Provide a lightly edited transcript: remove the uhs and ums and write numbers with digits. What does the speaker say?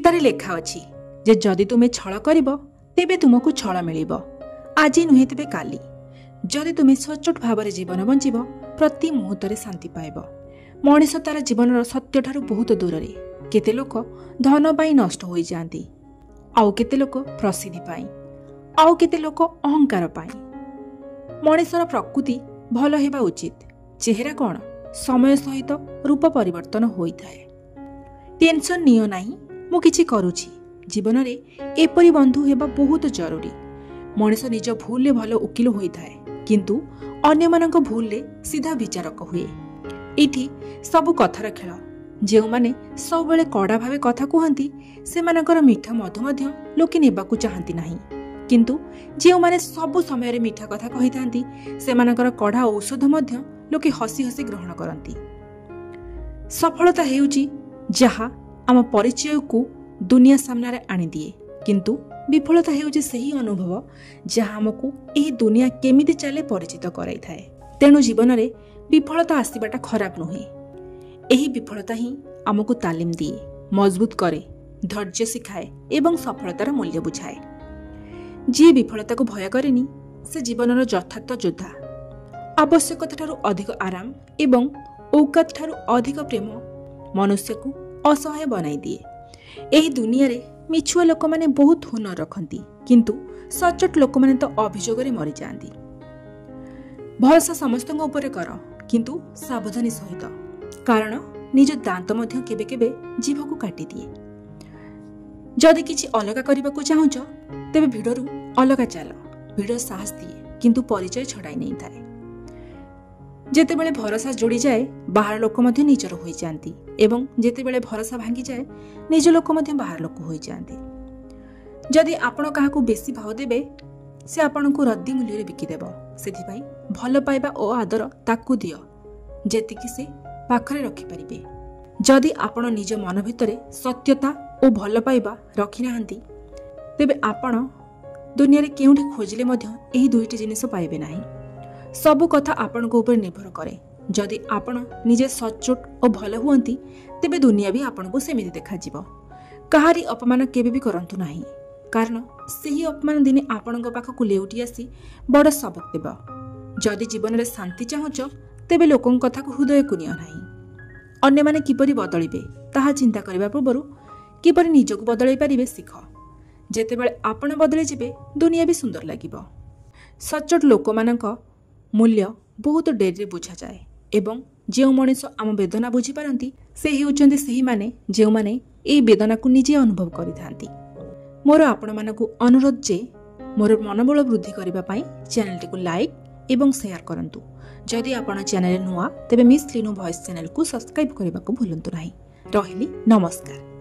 गीतारे लेखा अछि जे जदि तुमे छल करिब तेबे तुमको छल मिलिब, आज नुहे तेबे काली। जदि तुमे सचोट भाव जीवन बंचिब प्रति मुहूर्त शांति पाइब। मनीष तार जीवन सत्य ठारू बहुत दूर रे। केते लोक धन पाई नष्ट हो जाती, आउ केते लोक प्रसिद्धि पाई, आउ केते लोक अहंकार पाई। मनीषर प्रकृति भल हेबा उचित। चेहरा कौन समय सहित रूप परिवर्तन होइथाए। टेंशन नियो नाही, मु किछि करूछि। जीवन रे एपरि बंधु हेबा बहुत जरूरी। मनीष निज भूल भल उकिल होइथाए, किंतु अन्य मानक भूल सीधा विचारक हुए। इठी सबु कथार खेल। जेउ माने सब बेले कड़ा भावे कथा कहती से मानकर मीठा मधु मध्य लोके नेबाकू चाहती नाही, किंतु जेउ माने सबु समय रे मीठा कथा कहि थांती से मानकर कड़ा औषध मध्य लोके हसी हसी ग्रहण करती। सफलता हेउची जहा आम परिचय को दुनिया सामने आनी दिए, किंतु विफलता हेउची सही अनुभव जहा हमको एही दुनिया केमिति चले परिचित कराई थाए। तेणु जीवन रे विफलता आसीबाटा खराब नुहे। एही विफलता ही आमको तालीम दिए, मजबूत करे, धैर्य सिखाए एवं सफलतार मूल्य बुझाए। जी विफलता को भय करेनी से जीवनर यथार्थ योद्धा। आवश्यकता ठारू अधिक आराम एवं औकात ठारू अधिक प्रेम मनुष्य को असहाय बनाई दिए। एही दुनिया रे मिछुआ लोक माने बहुत हुनर रखती, किंतु सचोट लोक माने तो अभियोग रे मरी जाती। भरोसा समस्त ऊपर कर, किंतु सावधानी सहित, कारण निज दांत मध्य केबे केबे जीभ को काटी दिए। जदि किछि अलगा करबा को चाहुच तेबे भिड़रू अलगा चाल। भिड़ साहस दिए, किंतु परिचय छड़ाई नहीं थाए। जेतेबेले भरोसा जोड़ी जाए बाहर लोक मध्य निजर होई जांती, एवं जेतेबेले भरोसा भांगी जाए निज लोक मध्य बाहर लोक होई जांती। जदि आपण काहाकू बेसी भाव देबे से आपणको रद्दी मूल्य रे बिकी देबो। सेथिपाई भल पाइबा ओ आदर ताकू दियो जेतिकी से पाखरे रखि परिबे। जदि आपण निज मन भितरे सत्यता ओ भल पाइबा रखि नाहंती तेबे आपण दुनिया रे केउठी खोजिले मध्य एही दुईटी जिनिस पाइबे नाही। सबु कथा आपण को ऊपर निर्भर करे। जदि आपण निजे सचोट और भल हुअंती तेबे दुनिया भी आपण को सेमिति देखा जिवो। कहारी अपमान केबे भी करंतु नाही, कारण सही अपमान दिने आपण पाखक लेउटी आसी बड़ सबक देव। जदि जीवन रे शांति चाहुच तेबे लोकन कथा को हृदय को नियो नाही। अन्य माने किपरि बदलिबे ताहा चिंता करिबा पूर्वरु किपरि निजको बदलाई पारिबे सिख। जेतेबेले आपण बदली जिबे दुनिया भी सुंदर लागिबो। सचोट लोक मानक मूल्य बहुत डेरी बुझा जाए, एवं जेउ मनीष आम वेदना बुझी पारंती से हेउचंती सेही माने जेउ माने एई वेदना को निजे अनुभव करिथांती। मोर आपण मानकु अनुरोध जे मोर मनोबल वृद्धि करबा पई चैनल को लाइक एवं शेयर करंतु। जदि आपण चैनल नुआ तेबे मिस लिनु वॉइस चैनल को सब्सक्राइब करबा को भूलंतु नाही। रहिली नमस्कार।